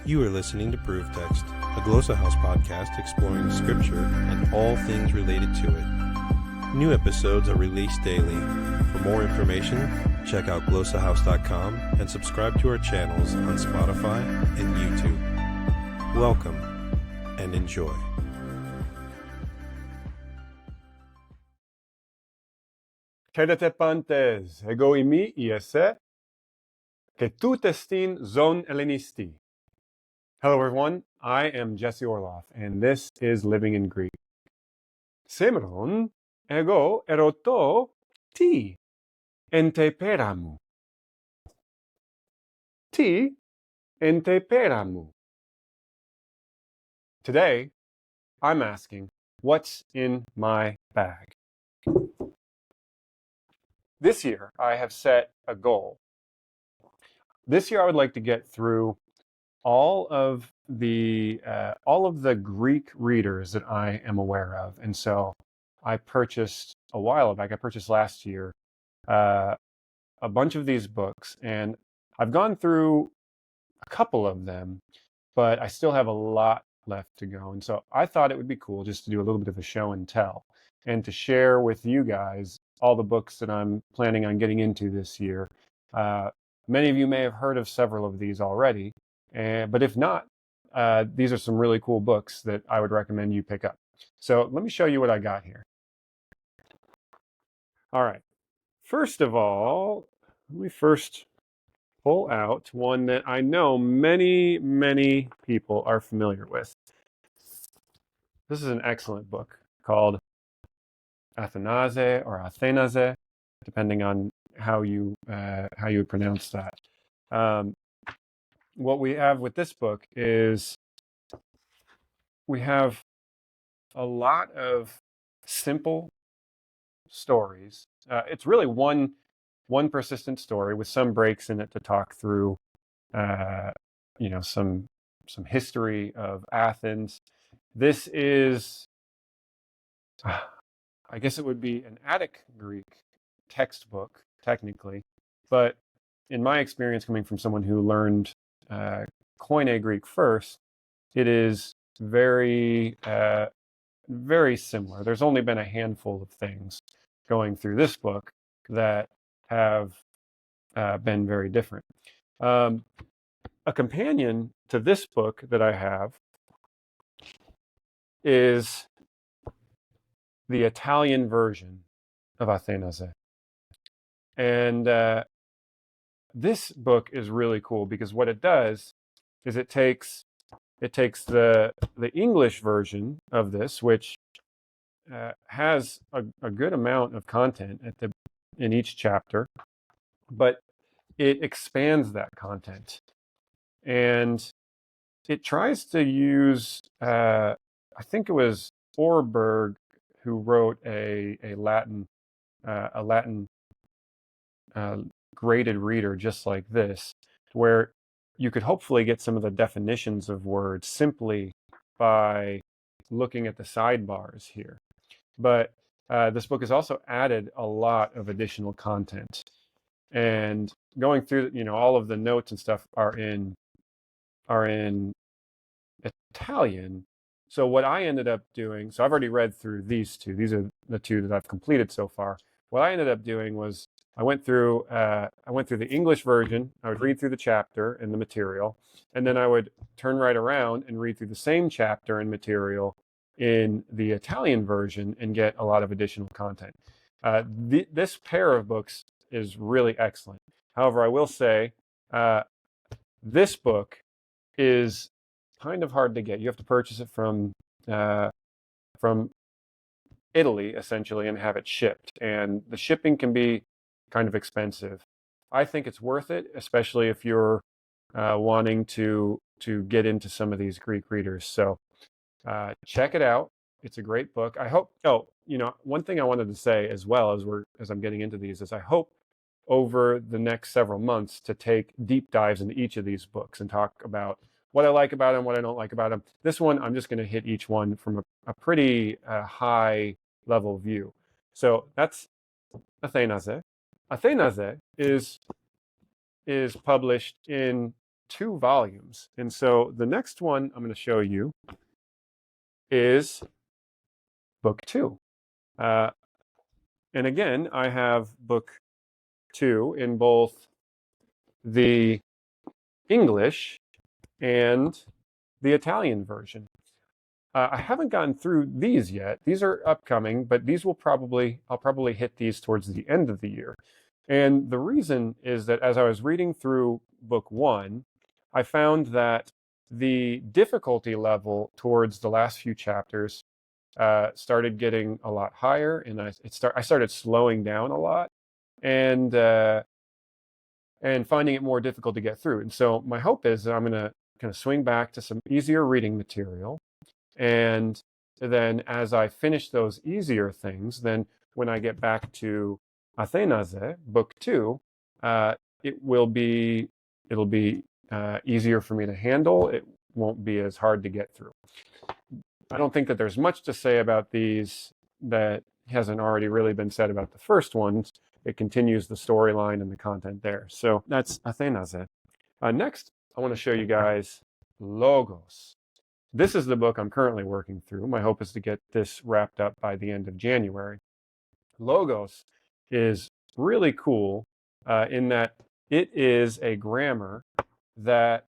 You are listening to Proof Text, a Glossa House podcast exploring Scripture and all things related to it. New episodes are released daily. For more information, check out glossahouse.com and subscribe to our channels on Spotify and YouTube. Welcome and enjoy. Χαίρετε πάντες, εγώ είμαι η Εσέ και τούτε στην Zone Hellenisti. Hello everyone, I am Jesse Orloff and this is Living in Greek. Σήμερον, εγώ ερωτώ τι εν τε πέρα μου. Τι εν τε πέρα μου. Today, I'm asking, what's in my bag? This year, I have set a goal. This year, I would like to get through all of the Greek readers that I am aware of. And so I purchased a while back, I purchased last year, a bunch of these books. And I've gone through a couple of them, but I still have a lot left to go. And so I thought it would be cool just to do a little bit of a show and tell and to share with you guys all the books that I'm planning on getting into this year. Many of you may have heard of several of these already, but if not, these are some really cool books that I would recommend you pick up. So let me show you what I got here. All right. First of all, let me first pull out one that I know many people are familiar with. This is an excellent book called Athénazé or Athénazé, depending on how you would pronounce that. What we have with this book is we have a lot of simple stories. It's really one persistent story with some breaks in it to talk through, some history of Athens. This is, I guess it would be an Attic Greek textbook, technically, but in my experience, coming from someone who learned Koine Greek first, it is very similar. There's only been a handful of things going through this book that have been very different. A companion to this book that I have is the Italian version of Athénazé. And this book is really cool because what it does is it takes the English version of this, which has a good amount of content in each chapter, but it expands that content. And it tries to use, I think it was Orberg who wrote a Latin graded reader just like this, where you could hopefully get some of the definitions of words simply by looking at the sidebars here. But this book has also added a lot of additional content. And going through, all of the notes and stuff are in Italian. So what I ended up doing, so I've already read through these two. These are the two that I've completed so far. What I ended up doing was I went through the English version. I would read through the chapter and the material, and then I would turn right around and read through the same chapter and material in the Italian version and get a lot of additional content. This pair of books is really excellent. However, I will say this book is kind of hard to get. You have to purchase it from Italy, essentially, and have it shipped. And the shipping can be kind of expensive. I think it's worth it, especially if you're wanting to get into some of these Greek readers. So check it out. It's a great book. I hope, one thing I wanted to say as well as I'm getting into these is I hope over the next several months to take deep dives into each of these books and talk about what I like about them, what I don't like about them. This one, I'm just going to hit each one from a pretty high level view. So that's Athénazé. Athénazé is published in 2 volumes. And so the next one I'm going to show you is book 2. And again, I have book 2 in both the English and the Italian version. I haven't gotten through these yet. These are upcoming, but I'll probably hit these towards the end of the year. And the reason is that as I was reading through book 1, I found that the difficulty level towards the last few chapters started getting a lot higher, and I started slowing down a lot, and finding it more difficult to get through. And so my hope is that I'm going to kind of swing back to some easier reading material, and then as I finish those easier things, then when I get back to Athénazé, book 2, it'll be easier for me to handle. It won't be as hard to get through. I don't think that there's much to say about these that hasn't already really been said about the first ones. It continues the storyline and the content there. So that's Athénazé. Next, I want to show you guys Logos. This is the book I'm currently working through. My hope is to get this wrapped up by the end of January. Logos is really cool in that it is a grammar that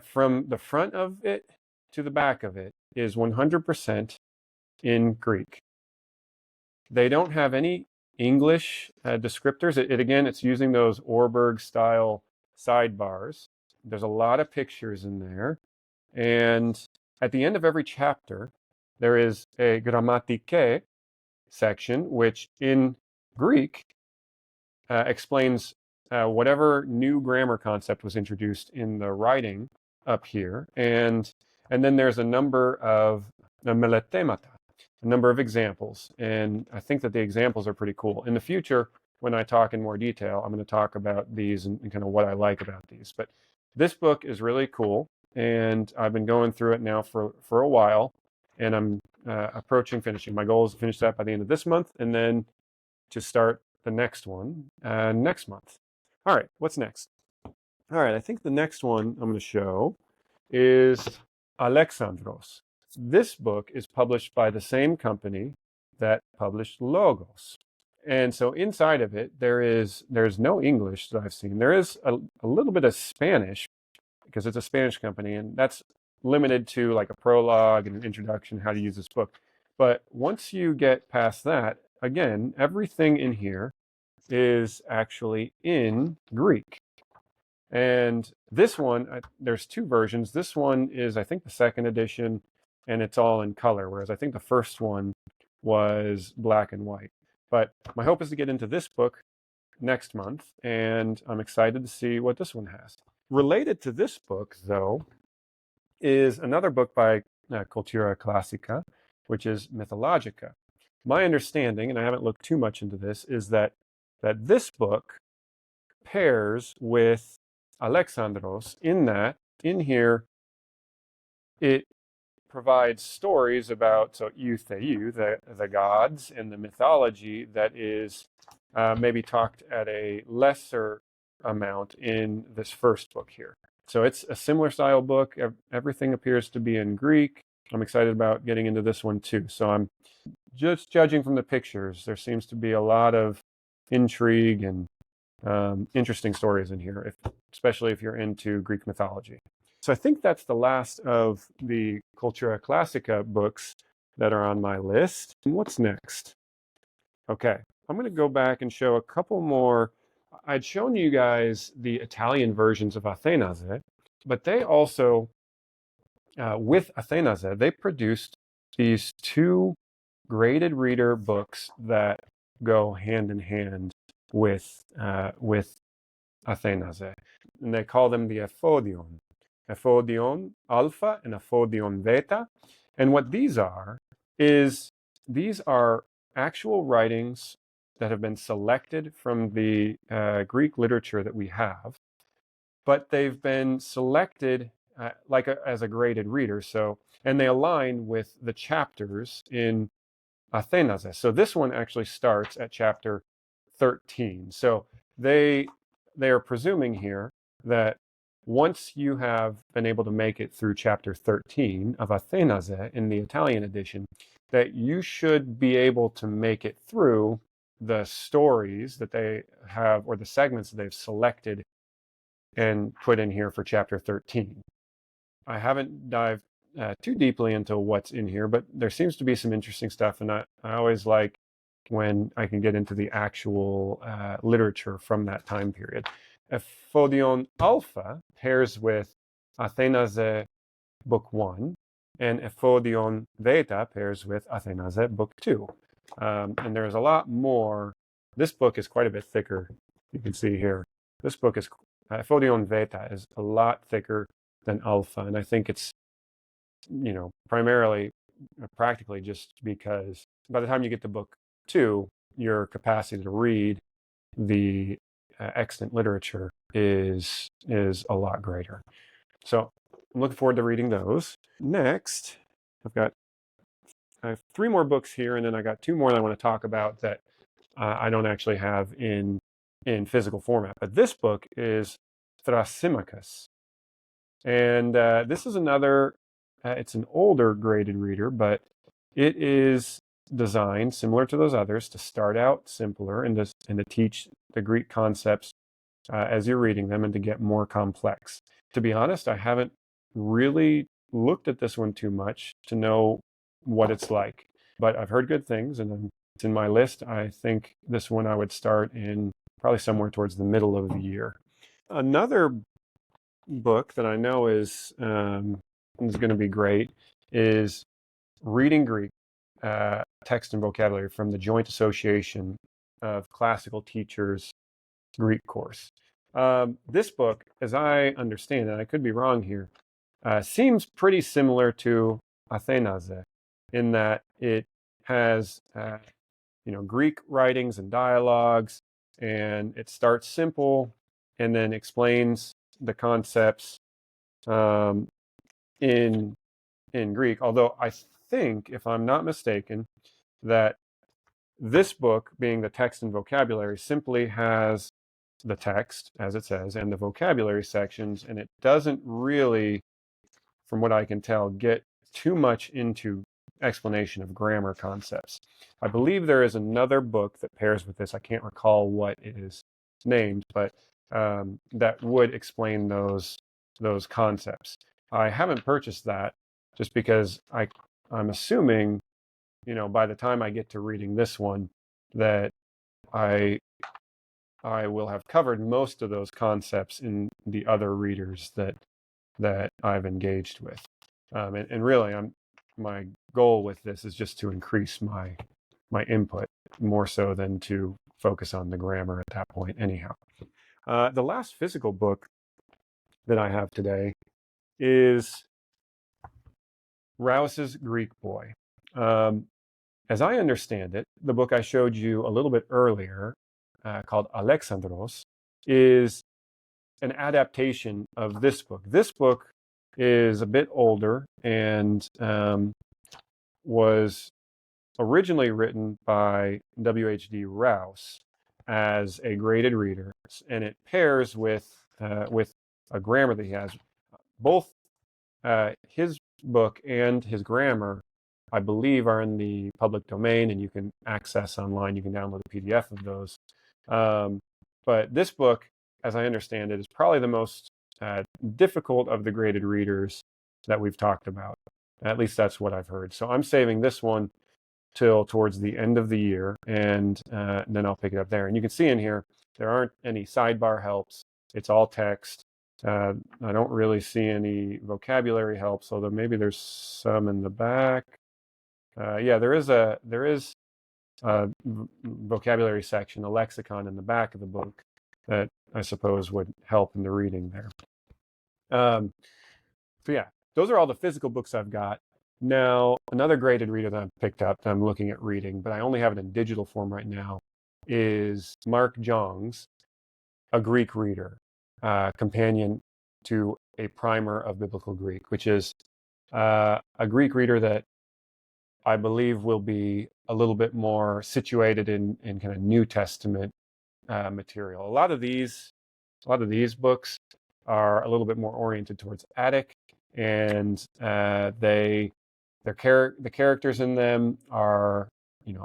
from the front of it to the back of it is 100% in Greek. They don't have any English descriptors. It's using those Orberg style sidebars. There's a lot of pictures in there. And at the end of every chapter, there is a grammatike section, which in Greek explains whatever new grammar concept was introduced in the writing up here. And then there's a number of meletemata, a number of examples. And I think that the examples are pretty cool. In the future, when I talk in more detail, I'm going to talk about these and kind of what I like about these. But this book is really cool. And I've been going through it now for a while. And I'm approaching finishing. My goal is to finish that by the end of this month, and then to start the next one next month. All right, what's next? All right, I think the next one I'm going to show is Alexandros. This book is published by the same company that published Logos. And so inside of it, there's no English that I've seen. There is a little bit of Spanish, because it's a Spanish company, and that's limited to like a prologue and an introduction, how to use this book. But once you get past that, again, everything in here is actually in Greek. And this one, there's 2 versions. This one is, I think, the 2nd edition, and it's all in color, whereas I think the first one was black and white. But my hope is to get into this book next month, and I'm excited to see what this one has. Related to this book, though, is another book by Cultura Classica, which is Mythologica. My understanding, and I haven't looked too much into this, is that this book pairs with Alexandros in that, in here, it provides stories about, the gods and the mythology that is maybe talked at a lesser amount in this first book here. So it's a similar style book. Everything appears to be in Greek. I'm excited about getting into this one too. So I'm just judging from the pictures. There seems to be a lot of intrigue and interesting stories in here, especially if you're into Greek mythology. So I think that's the last of the Cultura Classica books that are on my list. And what's next? Okay, I'm going to go back and show a couple more. I'd shown you guys the Italian versions of Athénazé, but they also, with Athénazé, they produced these 2 graded reader books that go hand in hand with Athénazé. And they call them the Ephodion. Ephodion Alpha and Ephodion Beta. And what these are is these are actual writings that have been selected from the Greek literature that we have, but they've been selected as a graded reader. So, and they align with the chapters in Athénazé. So this one actually starts at chapter 13. So they are presuming here that once you have been able to make it through chapter 13 of Athénazé in the Italian edition, that you should be able to make it through the stories that they have, or the segments that they've selected and put in here for chapter 13. I haven't dived too deeply into what's in here, but there seems to be some interesting stuff, and I always like when I can get into the actual literature from that time period. Ephodion Alpha pairs with Athénazé Book 1, and Ephodion Beta pairs with Athénazé Book 2. And there's a lot more. This book is quite a bit thicker. You can see here. This book is, Ephodion Beta is a lot thicker than Alpha, and I think it's, primarily, practically just because by the time you get to Book 2, your capacity to read the extant literature is a lot greater. So I'm looking forward to reading those. Next, I have 3 more books here, and then I got 2 more that I want to talk about that I don't actually have in physical format. But this book is Thrasymachus, and this is another. It's an older graded reader, but it is designed similar to those others to start out simpler and to teach the Greek concepts as you're reading them and to get more complex. To be honest, I haven't really looked at this one too much to know what it's like, but I've heard good things, and it's in my list. I think this one I would start in probably somewhere towards the middle of the year. Another book that I know is going to be great is Reading Greek, Text and Vocabulary from the Joint Association of Classical Teachers Greek course. This book, as I understand it, I could be wrong here, seems pretty similar to Athénazé in that it has Greek writings and dialogues, and it starts simple and then explains the concepts in Greek. Although I think, if I'm not mistaken, that this book, being the text and vocabulary, simply has the text, as it says, and the vocabulary sections, and it doesn't really, from what I can tell, get too much into explanation of grammar concepts. I believe there is another book that pairs with this. I can't recall what it is named, but that would explain those concepts. I haven't purchased that just because I'm assuming, by the time I get to reading this one, that I will have covered most of those concepts in the other readers that I've engaged with. And really, my goal with this is just to increase my input more so than to focus on the grammar at that point anyhow. The last physical book that I have today is Rous's Greek Boy. As I understand it, the book I showed you a little bit earlier, called Alexandros, is an adaptation of this book. This book is a bit older and was originally written by W.H.D. Rouse as a graded reader, and it pairs with a grammar that he has. Both his book and his grammar, I believe, are in the public domain, and you can access online. You can download a PDF of those. But this book, as I understand it, is probably the most difficult of the graded readers that we've talked about. At least that's what I've heard. So I'm saving this one till towards the end of the year, and then I'll pick it up there. And you can see in here, there aren't any sidebar helps. It's all text. I don't really see any vocabulary helps, although maybe there's some in the back. Yeah, there is a vocabulary section, a lexicon in the back of the book that I suppose would help in the reading there. So yeah, those are all the physical books I've got. Now, another graded reader that I've picked up that I'm looking at reading, but I only have it in digital form right now, is Mark Jong's A Greek Reader, companion to a primer of biblical Greek, which is a Greek reader that I believe will be a little bit more situated in kind of New Testament material. A lot of these books are a little bit more oriented towards Attic, and the characters in them are,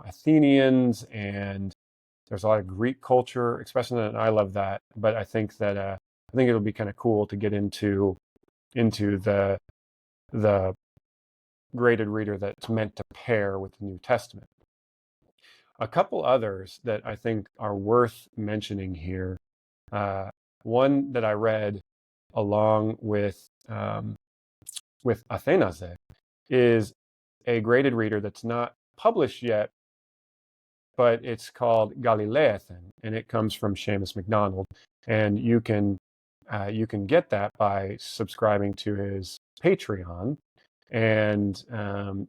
Athenians, and there's a lot of Greek culture expressed in it, and I love that. But I think it'll be kind of cool to get into the graded reader that's meant to pair with the New Testament. A couple others that I think are worth mentioning here. One that I read along with Athénazé is a graded reader that's not published yet, but it's called Galileathan, and it comes from Seamus MacDonald. And you can get that by subscribing to his Patreon. And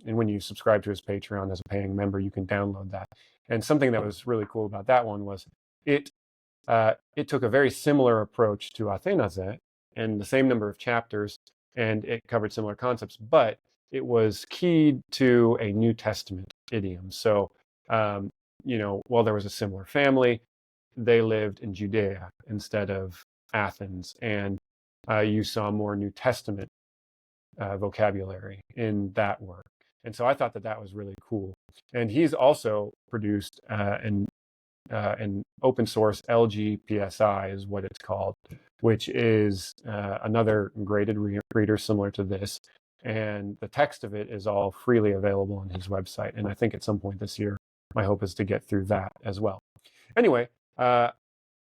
when you subscribe to his Patreon as a paying member, you can download that. And something that was really cool about that one was it took a very similar approach to Athénazé and the same number of chapters, and it covered similar concepts, but it was keyed to a New Testament idiom. So, while there was a similar family, they lived in Judea instead of Athens, and you saw more New Testament vocabulary in that work. And so I thought that was really cool. And he's also produced an open source LGPSI is what it's called, which is another graded reader similar to this. And the text of it is all freely available on his website. And I think at some point this year, my hope is to get through that as well. Anyway,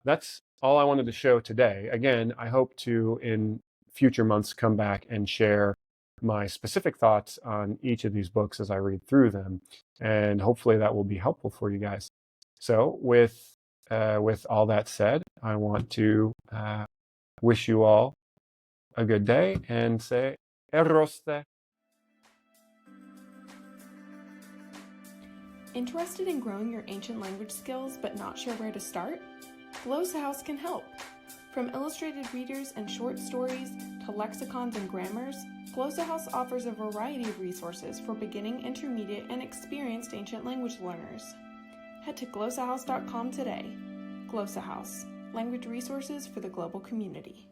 that's all I wanted to show today. Again, I hope to, in future months, come back and share my specific thoughts on each of these books as I read through them. And hopefully that will be helpful for you guys. So with all that said, I want to wish you all a good day and say eroste. Interested in growing your ancient language skills but not sure where to start? Glosshouse can help. From illustrated readers and short stories to lexicons and grammars, Glosshouse offers a variety of resources for beginning, intermediate, and experienced ancient language learners. Head to glosshouse.com today. Glosshouse, language resources for the global community.